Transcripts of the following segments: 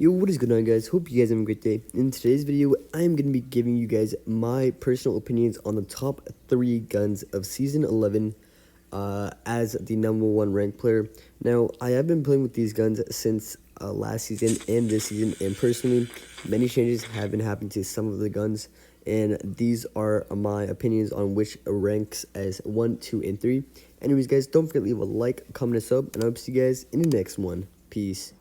Yo, what is going on, guys? Hope you guys have a great day. In today's video, I'm going to be giving you guys my personal opinions on the top 3 guns of Season 11 as the #1 ranked player. Now, I have been playing with these guns since last season and this season, and personally, many changes have been happening to some of the guns, and these are my opinions on which ranks as 1, 2, and 3. Anyways, guys, don't forget to leave a like, comment, and sub, and I hope to see you guys in the next one. Peace.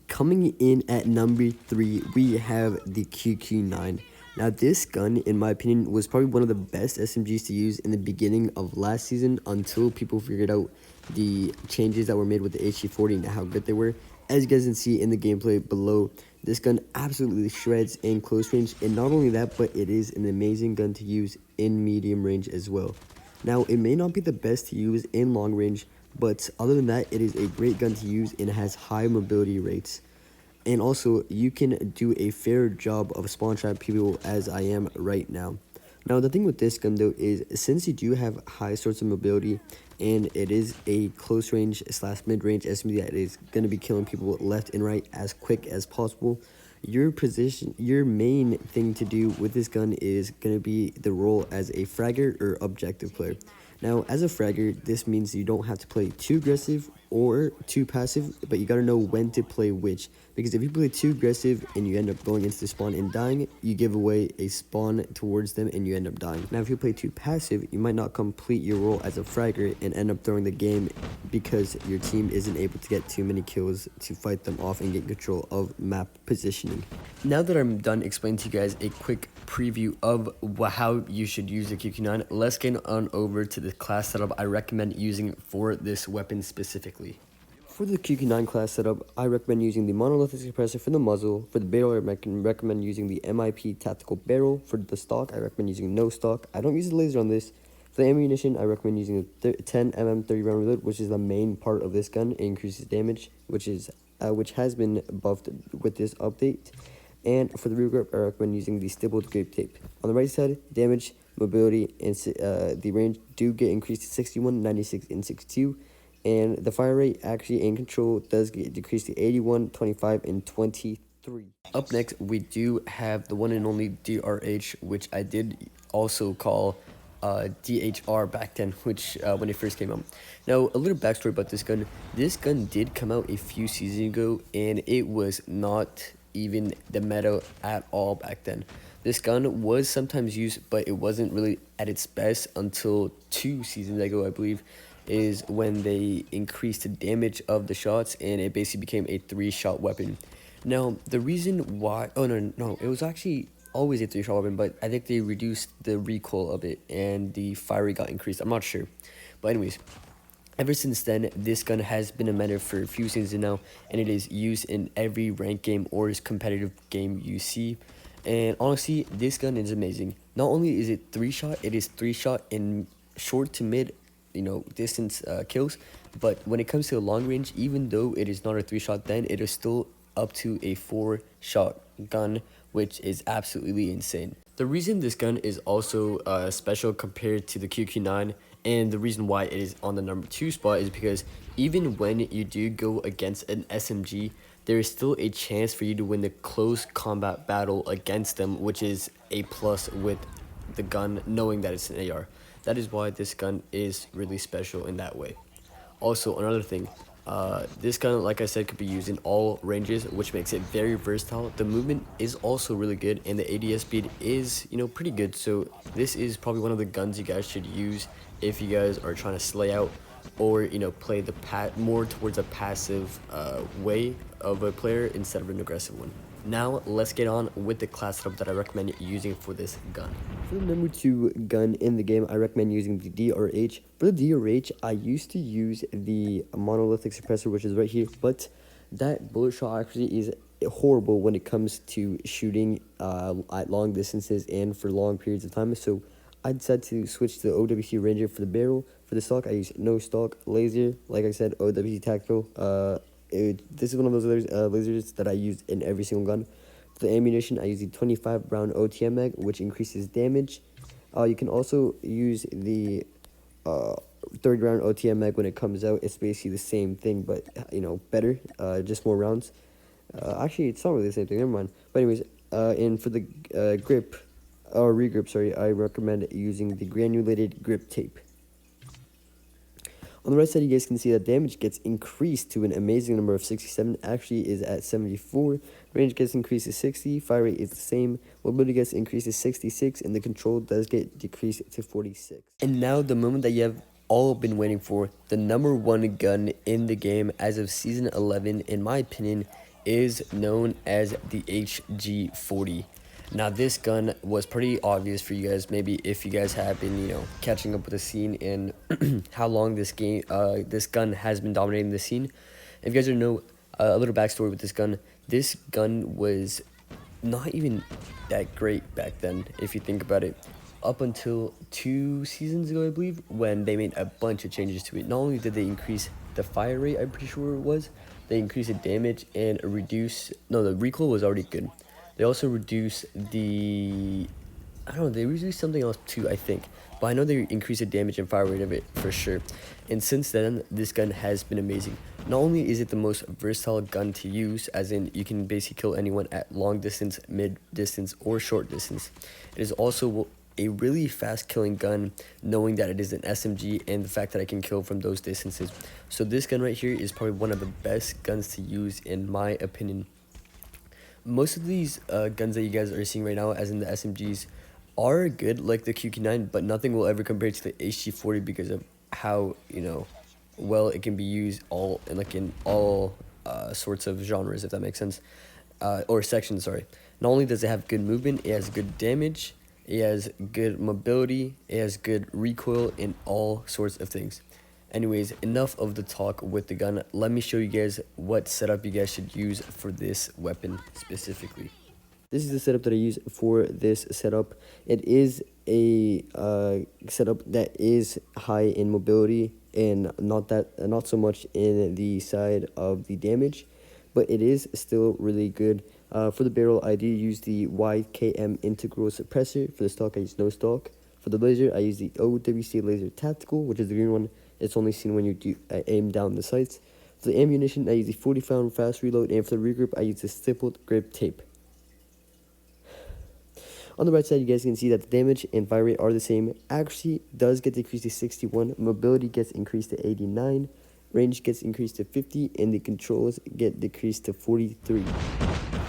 Coming in at number 3, we have the QQ9. Now, this gun, in my opinion, was probably one of the best SMGs to use in the beginning of last season until people figured out the changes that were made with the HE40 and how good they were. As you guys can see in the gameplay below, this gun absolutely shreds in close range, and not only that, but it is an amazing gun to use in medium range as well. Now, it may not be the best to use in long range, but other than that, it is a great gun to use and has high mobility rates. And also, you can do a fair job of spawn trap people as I am right now. Now, the thing with this gun, though, is since you do have high sorts of mobility, and it is a close range / mid range SMG that is going to be killing people left and right as quick as possible, your main thing to do with this gun is going to be the role as a fragger or objective player. Now, as a fragger, this means you don't have to play too aggressive or too passive, but you gotta know when to play which. Because if you play too aggressive and you end up going into the spawn and dying, you give away a spawn towards them and you end up dying. Now, if you play too passive, you might not complete your role as a fragger and end up throwing the game because your team isn't able to get too many kills to fight them off and get control of map positioning. Now that I'm done explaining to you guys a quick preview of how you should use the QQ9, let's get on over to the class setup I recommend using for this weapon specifically. For the QQ9 class setup, I recommend using the monolithic suppressor for the muzzle. For the barrel, I recommend using the MIP tactical barrel. For the stock, I recommend using no stock. I don't use the laser on this. For the ammunition, I recommend using the 10mm 30 round reload, which is the main part of this gun. It increases damage, which has been buffed with this update. And for the rear grip, I recommend using the stippled grip tape. On the right side, damage, mobility, and the range do get increased to 61, 96, and 62. And the fire rate actually in control does get decreased to 81, 25, and 23. Up next, we do have the one and only DRH, which I did also call DHR back then, which when it first came out. Now, a little backstory about this gun. This gun did come out a few seasons ago, and it was not even the meta at all back then. This gun was sometimes used, but it wasn't really at its best until 2 seasons ago, I believe, is when they increased the damage of the shots, and it basically became a 3-shot weapon. Now, the reason why... Oh, no, it was actually always a 3-shot weapon, but I think they reduced the recoil of it, and the fire rate got increased. I'm not sure. But anyways, ever since then, this gun has been a meta for a few seasons now, and it is used in every ranked game or competitive game you see. And honestly, this gun is amazing. Not only is it 3-shot, it is 3-shot in short to mid distance kills, but when it comes to long range, even though it is not a 3-shot, then it is still up to a 4-shot gun, which is absolutely insane. The reason this gun is also special compared to the QQ9, and the reason why it is on the number 2 spot, is because even when you do go against an SMG, there is still a chance for you to win the close combat battle against them, which is a plus with the gun, knowing that it's an AR. That is why this gun is really special in that way. Also, another thing, this gun, like I said, could be used in all ranges, which makes it very versatile. The movement is also really good, and the ADS speed is, pretty good. So this is probably one of the guns you guys should use if you guys are trying to slay out or, play the more towards a passive way of a player instead of an aggressive one. Now, let's get on with the class setup that I recommend using for this gun. For the number 2 gun in the game, I recommend using the DRH. For the DRH, I used to use the monolithic suppressor, which is right here, but that bullet shot actually is horrible when it comes to shooting at long distances and for long periods of time. So I decided to switch to the OWC Ranger for the barrel. For the stock, I use no stock laser. Like I said, OWC tactical. This is one of those lasers that I use in every single gun. For the ammunition, I use the 25 round OTM mag, which increases damage. You can also use the 30 round OTM mag when it comes out. It's basically the same thing, but better, just more rounds. Actually, it's not really the same thing. Never mind. But anyways, and for the grip or regrip, sorry, I recommend using the granulated grip tape. On the right side, you guys can see that damage gets increased to an amazing number of 67. Actually, is at 74. Range gets increased to 60. Fire rate is the same. Mobility gets increased to 66, and the control does get decreased to 46. And now the moment that you have all been waiting for, the #1 gun in the game as of Season 11, in my opinion, is known as the HG40. Now, this gun was pretty obvious for you guys, maybe if you guys have been, catching up with the scene and how long this gun has been dominating the scene. If you guys don't know, a little backstory with this gun was not even that great back then, if you think about it. Up until 2 seasons ago, I believe, when they made a bunch of changes to it. Not only did they increase the fire rate, I'm pretty sure it was, they increased the damage and the recoil was already good. They also reduced they reduced something else too, I think. But I know they increased the damage and fire rate of it for sure. And since then, this gun has been amazing. Not only is it the most versatile gun to use, as in you can basically kill anyone at long distance, mid distance, or short distance, it is also a really fast killing gun, knowing that it is an SMG and the fact that I can kill from those distances. So this gun right here is probably one of the best guns to use in my opinion. Most of these guns that you guys are seeing right now, as in the SMGs, are good, like the QQ9, but nothing will ever compare to the HG40 because of how, well it can be used in all sorts of genres, if that makes sense, or sections, sorry. Not only does it have good movement, it has good damage, it has good mobility, it has good recoil, and all sorts of things. Anyways, enough of the talk with the gun. Let me show you guys what setup you guys should use for this weapon specifically. This is the setup that I use for this setup. It is a setup that is high in mobility and not so much in the side of the damage, but it is still really good. For the barrel, I do use the YKM integral suppressor. For the stock, I use no stock. For the laser, I use the OWC laser tactical, which is the green one. It's only seen when you aim down the sights. For the ammunition, I use the 40-round fast reload, and for the regrip, I use the stippled grip tape. On the right side, you guys can see that the damage and fire rate are the same. Accuracy does get decreased to 61. Mobility gets increased to 89. Range gets increased to 50. And the controls get decreased to 43.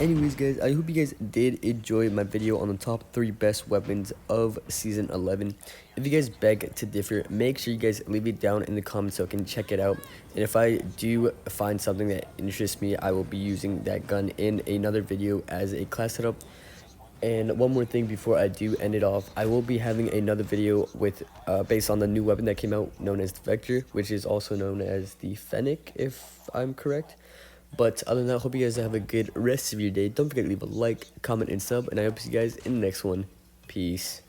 Anyways, guys, I hope you guys did enjoy my video on the top 3 best weapons of Season 11. If you guys beg to differ, make sure you guys leave it down in the comments so I can check it out. And if I do find something that interests me, I will be using that gun in another video as a class setup. And one more thing before I do end it off, I will be having another video with based on the new weapon that came out, known as the Vector, which is also known as the Fennec, if I'm correct. But other than that, I hope you guys have a good rest of your day. Don't forget to leave a like, comment, and sub, and I hope to see you guys in the next one. Peace.